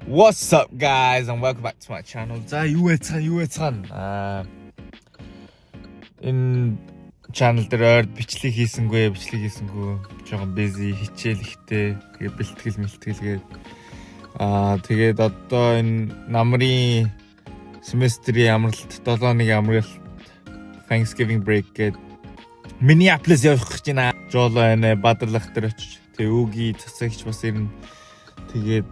What's up guys and welcome back to my channel. За юу яцхан. Энэ channel дээр бичлэг хийсэнгүй. Жоохон busy хичээл ихтэй. Тэгээ бэлтгэл. Тэгээд одоо энэ намрын семестрийн амралт 7-1 амралт Thanksgiving break гээд Minneapolis явах гэж байна. Жолоо энэ Бадралх дээр очиж. Тэгээ өөгийн цацагч бас ирнэ. Тэгээд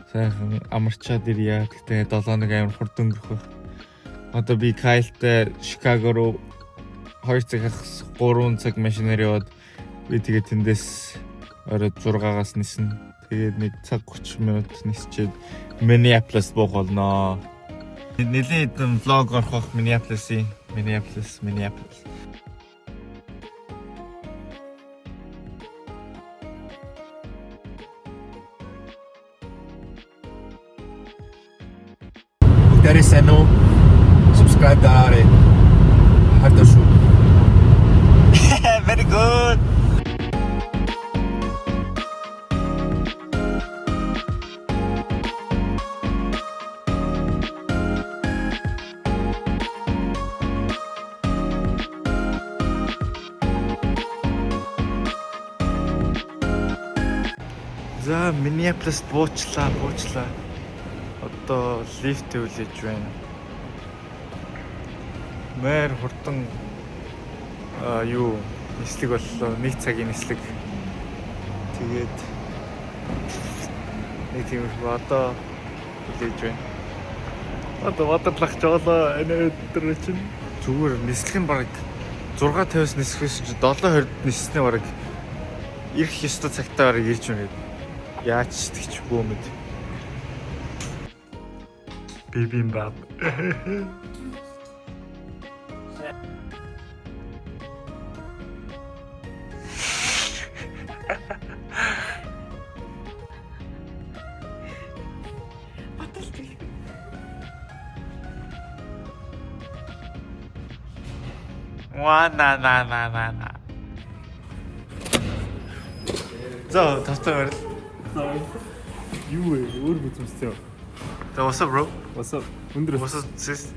сайхан амарчаад ирья. Гэтэ 7-1 амар хурд өнгөрөх байх. Одоо би Кайлтай Чикаго руу 2 цагаас 3 цаг машинаар яваад би тэгээд тэндээс орой 6-аас нисэн. Тэгээд нэг цаг 30 минут нисчээд Minneapolis буух болно. Нэлийн хэдэн влог орох Minneapolis. There is no subscribe dare. Hard to shoot. Very good. За Minneapolis буучлаа. Одоо лифт үлээж байна. Мэр хурдан нислэг боллоо. 1 цагийн нислэг. Тэгээд нэг тиймэрхүү одоо үлээж байна. Одоо Бадралх жолоо энэ өдөр чинь зүгээр нислэг нь бараг 6:50-с нисэхээс 7:20-д ниснээ бараг ирэх ёстой цагтаа бараг ирж байна. Яаж ч тэгчихгүй юм бэ? Bibimbap. На. За, тавтаа барил. Юу вэ? Өөр бүзэмстэй. What's up, bro? What's up? Өндөр. What's up, sis?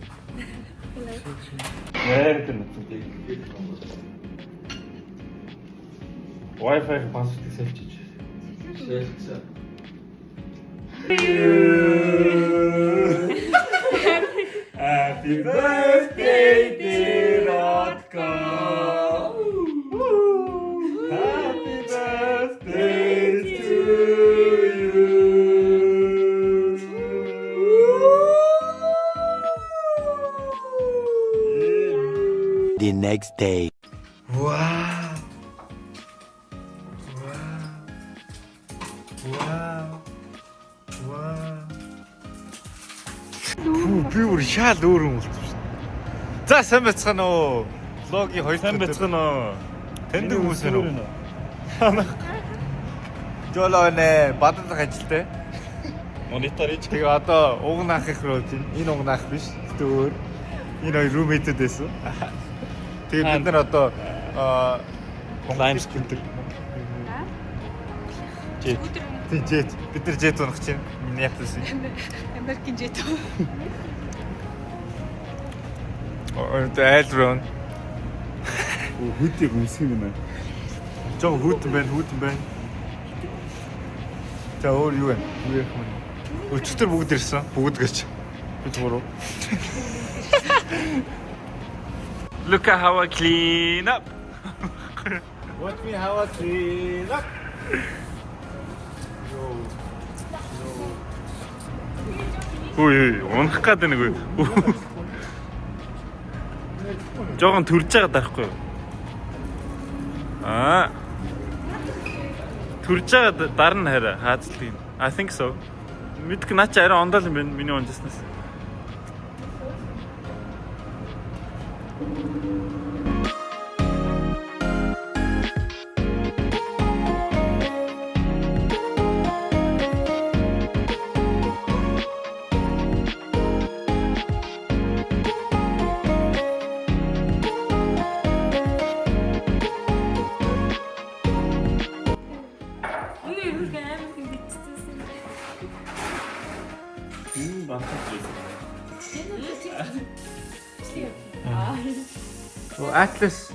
Wi-Fi password сэлчиж. Happy birthday, dear Otko. Happy birthday to you. The next day. Wow. Би бүр шал өөр юм болчихсон. За сайн байцгаана уу? Влогийн 2 Сайн байцгаана уу? Тэнд хүмүүс байна уу? Жолоо нэ Бадралх ажилтай. Монитор ич. Тэгээ одоо угнаах их руу тийм. Энэ угнаах биш. Тэ өөр. Энэ хоёр roommate байсан. Тэгээ бид нар одоо Lime scooter. Jet. Бид нар jet унах чинь Minneapolis. Америкийн жет. Айл руу. Хүйтийг өмсөх юм байна. Жоо хүүтэн байна. За өөр юу вэ? Юу ярих юм? Өчтөр бүгд ирсэн. Бүгд гэж. Бид гурав. Look at how I clean up. Watch me how I clean up. Ой, унах гээд нэг үү. Жохон төрж байгаа даахгүй юу? Төрж байгаа дарна хараа хаацлыг. I think so. Мэдгүй наа чи арай ондоо юм байна миний унжснаас. Atlas.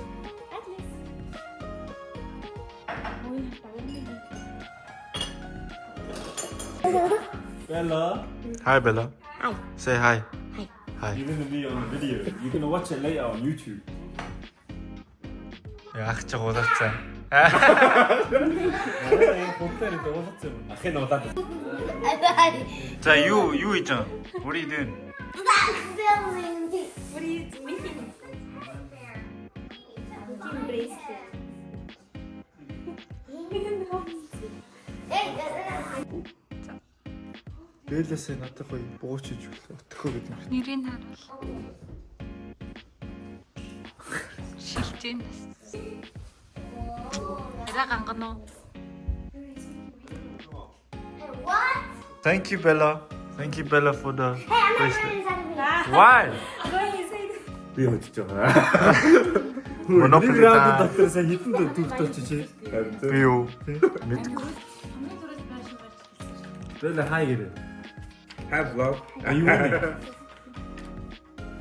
Bella, Hi Bella. Hi. Say hi. Hi. you're gonna be on the video. You're gonna watch it later on YouTube. Ах чи гулацсан. 자, you хийж байгаа. What are you doing? What are you making? Making bracelet. Бэлээсээ надад гоё буучиж өтөхөө гэдэг юм. Нэрийг харуул. Шилж байна. Арай ганган уу? What? Thank you Bella. Thank you Bella for the Hey, I'm not bracelet. going inside of me. Why? Go inside. Би хөдөлж байгаа. Monopoly та. доктор сайн хитэн төвд очиж. Би юу? Мэдгүй. Бэлээ хай гэрээ. Хай vlog. Аюу нэг.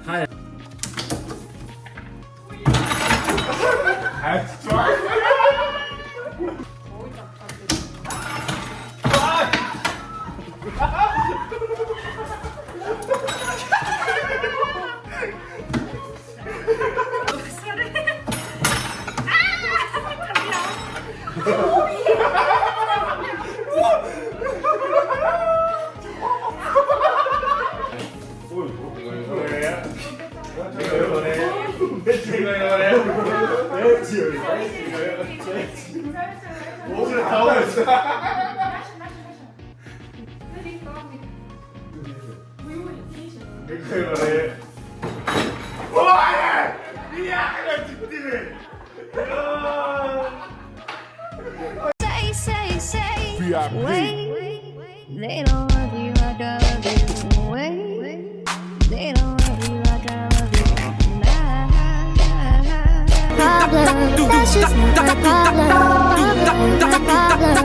Хай. Say, wait. They don't love you like I love you. Wait, they don't love you like I love you. Nah. Problem, that's just my problem. My problem.